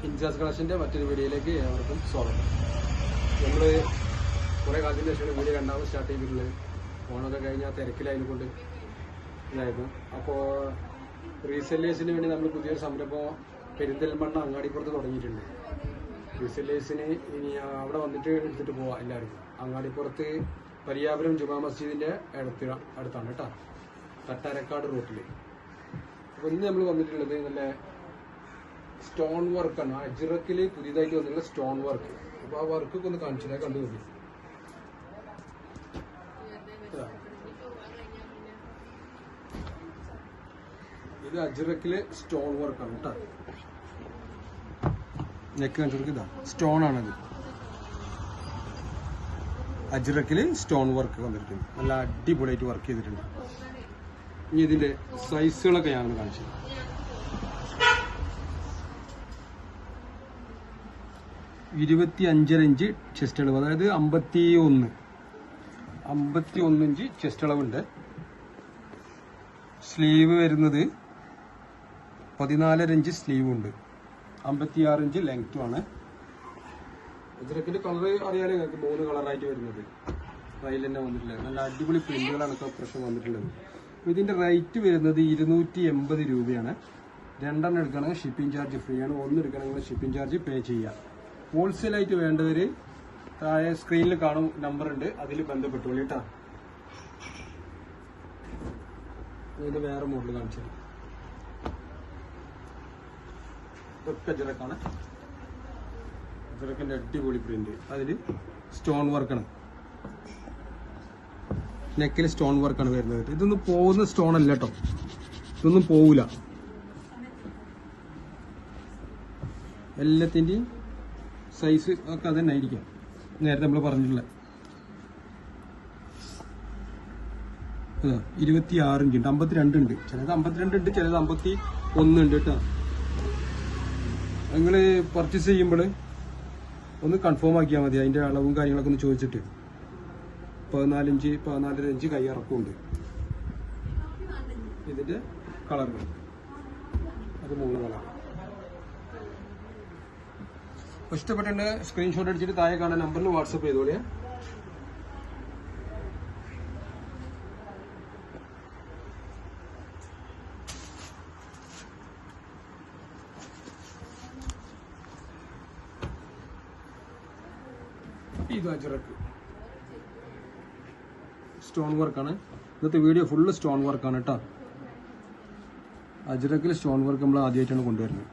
ഇൻജാസ് കളക്ഷൻ്റെ മറ്റൊരു വീഡിയോയിലേക്ക് ഏവർക്കും സ്വാഗതം. നമ്മൾ കുറേ കാലത്തിന് ശേഷം വീഡിയോ രണ്ടാമത് സ്റ്റാർട്ട് ചെയ്തിട്ടുള്ളത്. ഓണൊക്കെ കഴിഞ്ഞാൽ തിരക്കിലായതുകൊണ്ട് ഇതായിരുന്നു. അപ്പോൾ റീസെല്ലേഴ്സിന് വേണ്ടി നമ്മൾ പുതിയൊരു സംരംഭം പെരിന്തൽമണ്ണ അങ്ങാടിപ്പുറത്ത് തുടങ്ങിയിട്ടുണ്ട്. റീസെല്ലേഴ്സിന് ഇനി അവിടെ വന്നിട്ട് എടുത്തിട്ട് പോവാം എല്ലാവരും. അങ്ങാടിപ്പുറത്ത് പരിയാപുരം ജുമാ മസ്ജിദിൻ്റെ അടുത്താണ് കേട്ടോ, തട്ടാരക്കാട് റൂട്ടിൽ. അപ്പോൾ ഇന്ന് നമ്മൾ വന്നിട്ടുള്ളത് നല്ല സ്റ്റോൺ വർക്കാണ്. അജ്രക്കിൽ പുതിയതായിട്ട് വന്നിട്ടുള്ള സ്റ്റോൺ വർക്ക്. അപ്പോൾ ആ വർക്കൊക്കെ ഒന്ന് കാണിച്ചിട്ട് കണ്ടുപോയി. ഇത് അജ്രക്കിലെ സ്റ്റോൺ വർക്കാണ് കേട്ടോ. നെക്ക് കാണിച്ചു, ഇതാ സ്റ്റോൺ ആണത്. അജ്രക്കില് സ്റ്റോൺ വർക്ക് വന്നിട്ടുണ്ട്. നല്ല അടിപൊളിയായിട്ട് വർക്ക് ചെയ്തിട്ടുണ്ട്. ഇനി ഇതിന്റെ സൈസുകളൊക്കെ ഞാൻ കാണിച്ചു. 25.5 ഇഞ്ച് ചെസ്റ്റ് അളവ്, അതായത് 51 ഇഞ്ച് ചെസ്റ്റ് അളവുണ്ട്. സ്ലീവ് വരുന്നത് 14.5 ഇഞ്ച് സ്ലീവ് ഉണ്ട്. 56 ഇഞ്ച് ലെങ്ത്തും ആണ്. ഇതിന്റെ കളർ അറിയാലോ നിങ്ങൾക്ക്, 3 കളറായിട്ട് വരുന്നത്. റൈൽ തന്നെ വന്നിട്ടുള്ളത്. നല്ല അടിപൊളി പ്രിന്റുകളാണ് ഇപ്പോൾ പ്രശ്നം വന്നിട്ടുള്ളത്. ഇതിന്റെ റേറ്റ് വരുന്നത് 280 രൂപയാണ്. 2 എണ്ണം എടുക്കണമെങ്കിൽ ഷിപ്പിംഗ് ചാർജ് ഫ്രീ ആണ്. 1 എടുക്കണമെങ്കിൽ ഷിപ്പിംഗ് ചാർജ് പേ ചെയ്യാം. ഹോൾസെയിലായിട്ട് വേണ്ടവർ താഴെ സ്ക്രീനിൽ കാണും നമ്പർ ഉണ്ട്, അതിൽ ബന്ധപ്പെട്ടോളൂ കേട്ടോ. ഇത് വേറെ മോഡൽ കാണിച്ചത്. ഇതൊക്കെ അജ്രക്കാണ്. അജ്രക്കിന്റെ അടിപൊളി പ്രിന്റ്. അതിൽ സ്റ്റോൺ വർക്കാണ്. നെക്കിൽ സ്റ്റോൺ വർക്കാണ് വരുന്നത്. ഇതൊന്നും പോകുന്ന സ്റ്റോൺ അല്ല കേട്ടോ, ഇതൊന്നും പോവില്ല. എല്ലാത്തിൻ്റെയും സൈസ് ഒക്കെ അത് തന്നെ ആയിരിക്കാം, നേരത്തെ നമ്മൾ പറഞ്ഞിട്ടുള്ള. 26 ഇഞ്ച് ഉണ്ട്, 52 ഉണ്ട്, ചിലത് 52 ഉണ്ട്, ചിലത് 51 ഉണ്ട് കേട്ടോ. നിങ്ങൾ പർച്ചേസ് ചെയ്യുമ്പോൾ ഒന്ന് കൺഫേം ആക്കിയാൽ മതി. അതിൻ്റെ അളവും കാര്യങ്ങളൊക്കെ ഒന്ന് ചോദിച്ചിട്ട്. 14 ഇഞ്ച് 14.5 ഇഞ്ച് കൈയിറക്കമുണ്ട്. ഇതിൻ്റെ കളറുകൾ അത് 3 കളർ. ഇഷ്ടപ്പെട്ടിട്ട് സ്ക്രീൻഷോട്ട് അടിച്ചിട്ട് താഴെ കാണാൻ നമ്പറിൽ വാട്സപ്പ് ചെയ്തോളേ. ഇത് അജ്രക്ക് സ്റ്റോൺ വർക്കാണ്. ഇന്നത്തെ വീഡിയോ ഫുള്ള് സ്റ്റോൺ വർക്കാണ് കേട്ടോ. അജ്രക്കിൽ സ്റ്റോൺ വർക്ക് നമ്മൾ ആദ്യമായിട്ടാണ് കൊണ്ടുവരുന്നത്.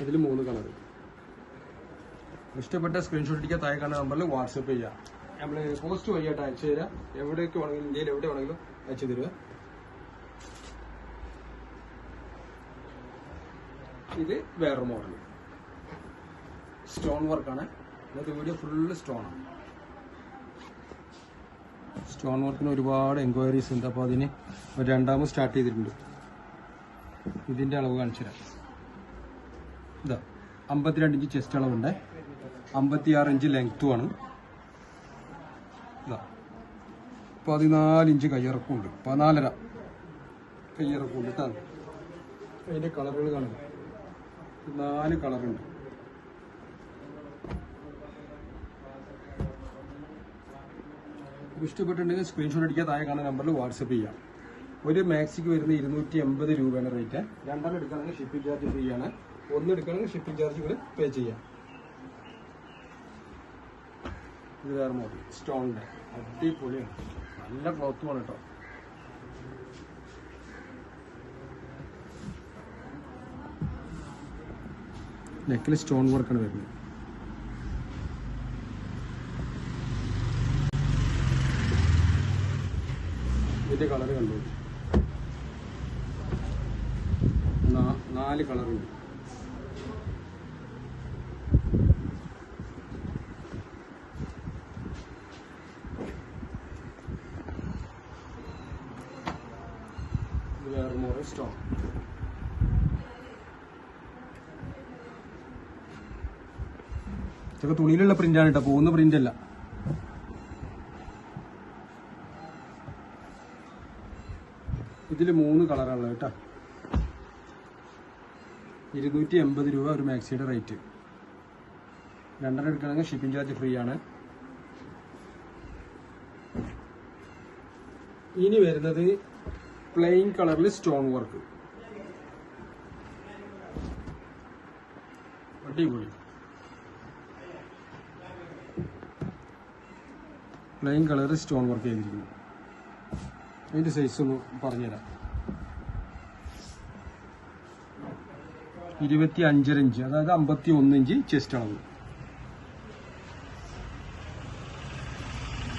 ഇതിൽ 3 കളർ. ഇഷ്ടപ്പെട്ട സ്ക്രീൻഷോട്ട് അടിക്കുക, താഴെ കാണുന്ന നമ്പറിൽ വാട്സപ്പ് ചെയ്യുക. നമ്മൾ പോസ്റ്റ് വഴിയായിട്ട് അയച്ചു തരാം. എവിടേക്ക് വേണമെങ്കിലും, ഇന്ത്യയിൽ എവിടെ വേണമെങ്കിലും അയച്ചു തരിക. ഇത് വേറെ മോഡൽ സ്റ്റോൺ വർക്കാണ്. ഇന്നത്തെ വീഡിയോ ഫുള്ള് സ്റ്റോണാണ്. സ്റ്റോൺ വർക്കിന് ഒരുപാട് എൻക്വയറീസ് ഉണ്ട്. അപ്പോൾ അതിന് ഒരു 2ാമത് സ്റ്റാർട്ട് ചെയ്തിട്ടുണ്ട്. ഇതിൻ്റെ അളവ് കാണിച്ചു തരാം. ഇതാ 52 ഇഞ്ച് ചെസ്റ്റ് അളവുണ്ട്, 56 ഇഞ്ച് ലെങ്ത്തും ആണ്. ഇതാ 14 ഇഞ്ച് കയ്യിറക്കമുണ്ട്, 14.5 കയ്യിറക്കമുണ്ട് കേട്ടോ. അതിൻ്റെ കളറുകൾ കാണുക, 4 കളറുണ്ട്. ഇഷ്ടപ്പെട്ടിട്ടുണ്ടെങ്കിൽ സ്ക്രീൻഷോട്ട് അടിക്കുക, താഴെ കാണുന്ന നമ്പറിൽ വാട്സപ്പ് ചെയ്യാം. ഒരു മാക്സിക്ക് വരുന്ന 280 രൂപയാണ് റേറ്റ്. 2 എണ്ണം എടുക്കുകയാണെങ്കിൽ ഷിപ്പിംഗ് ചാർജ് ഫ്രീ ആണ്. 1 എടുക്കുകയാണെങ്കിൽ ഷിപ്പിംഗ് ചാർജുകൾ പേ ചെയ്യാം. ഇത് വേറെ മോഡൽ സ്റ്റോണിൻ്റെ അടിപൊളിയാണ്. നല്ല ക്ലോത്തുമാണ് കേട്ടോ. നെക്കിൽ സ്റ്റോൺ വർക്കാണ് വരുന്നത്. ഇതിൻ്റെ കളർ കണ്ടു, 4 കളറുണ്ട്. വേറെ മോഡൽ സ്റ്റോൺ. ഇതൊക്കെ തുണിയിലുള്ള പ്രിന്റാണ് കേട്ടോ, പോകുന്ന പ്രിന്റ് അല്ല. ഇതിൽ 3 കളറാണുള്ളത് കേട്ടോ. 280 രൂപ ഒരു മാക്സിയുടെ റേറ്റ്. 2 എടുക്കണമെങ്കിൽ ഷിപ്പിംഗ് ചാർജ് ഫ്രീ ആണ്. ഇനി വരുന്നത് പ്ലെയിൻ കളറിൽ സ്റ്റോൺ വർക്ക്. അടിപൊളി പ്ലെയിൻ കളറിൽ സ്റ്റോൺ വർക്ക് ചെയ്തിരിക്കുന്നു. അതിന്റെ സൈസ് ഒന്ന് പറഞ്ഞുതരാം. 25.5 ഇഞ്ച്, അതായത് 51 ഇഞ്ച് ചെസ്റ്റ് അളവ്,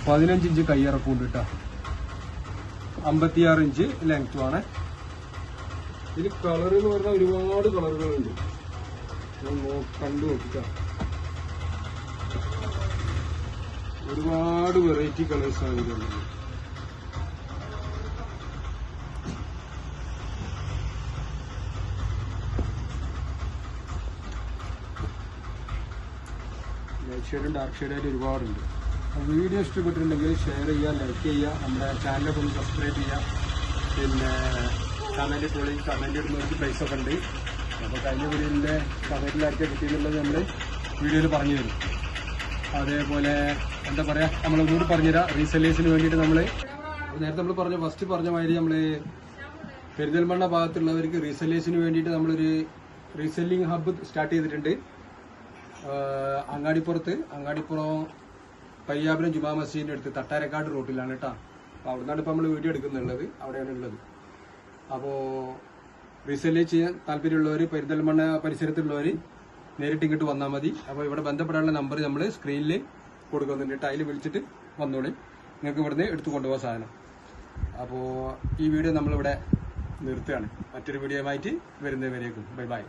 15 ഇഞ്ച് കൈയിറക്കം കേട്ടോ, 56 ഇഞ്ച് ലെങ്ത്തും ആണ്. ഇതിൽ കളർ എന്ന് പറഞ്ഞാൽ ഒരുപാട് കളറുകളുണ്ട്. കണ്ടു നോക്കുക, ഒരുപാട് വെറൈറ്റി കളേഴ്സാണ് ഇതിലുള്ളത്. ലൈറ്റ് ഷെയ്ഡും ഡാർക്ക് ഷെയ്ഡായിട്ട് ഒരുപാടുണ്ട്. വീഡിയോ ഇഷ്ടപ്പെട്ടിട്ടുണ്ടെങ്കിൽ ഷെയർ ചെയ്യുക, ലൈക്ക് ചെയ്യുക, നമ്മുടെ ചാനലൊക്കെ ഒന്ന് സബ്സ്ക്രൈബ് ചെയ്യുക. പിന്നെ കമൻറ്റ് ഇട്ടോളി, കമൻറ്റ് ഇടുന്നവർക്ക് പ്രൈസ് ഒക്കെ ഉണ്ട്. അപ്പോൾ കഴിഞ്ഞ വീഡിയോൻ്റെ കമൻറ്റിലായിരിക്കും കിട്ടിയെന്നുള്ളത് നമ്മൾ വീഡിയോയിൽ പറഞ്ഞു തരും. അതേപോലെ എന്താ പറയുക, നമ്മളൊന്നുകൂടി പറഞ്ഞുതരാം. റീസെല്ലേഴ്സിന് വേണ്ടിയിട്ട് നമ്മൾ നേരത്തെ നമ്മൾ ഫസ്റ്റ് പറഞ്ഞ മാതിരി നമ്മൾ പെരിന്തൽമണ്ണ ഭാഗത്തുള്ളവർക്ക് റീസെല്ലേഴ്സിന് വേണ്ടിയിട്ട് നമ്മളൊരു റീസെല്ലിംഗ് ഹബ്ബ് സ്റ്റാർട്ട് ചെയ്തിട്ടുണ്ട്. അങ്ങാടിപ്പുറം പയ്യാപുരം ജുമാ മസ്ജിദിൻ്റെ അടുത്ത് തട്ടാരക്കാട് റൂട്ടിലാണ് കേട്ടോ. അപ്പോൾ അവിടുന്നാണ് ഇപ്പോൾ നമ്മൾ വീഡിയോ എടുക്കുന്നുള്ളത്, അവിടെയാണ് ഉള്ളത്. അപ്പോൾ റീസെല്ല് ചെയ്യാൻ താല്പര്യമുള്ളവർ, പെരിന്തൽമണ്ണ പരിസരത്തുള്ളവർ നേരിട്ട് ഇങ്ങോട്ട് വന്നാൽ മതി. അപ്പോൾ ഇവിടെ ബന്ധപ്പെടാനുള്ള നമ്പർ നമ്മൾ സ്ക്രീനിൽ കൊടുക്കുന്നുണ്ട് കേട്ടോ. അതിൽ വിളിച്ചിട്ട് വന്നോളി, നിങ്ങൾക്ക് ഇവിടുന്ന് എടുത്തു കൊണ്ടുപോകാൻ സാധനം. അപ്പോൾ ഈ വീഡിയോ നമ്മളിവിടെ നിർത്തുകയാണ്. മറ്റൊരു വീഡിയോയുമായിട്ട് വരുന്നവരേക്കും ബൈ ബൈ.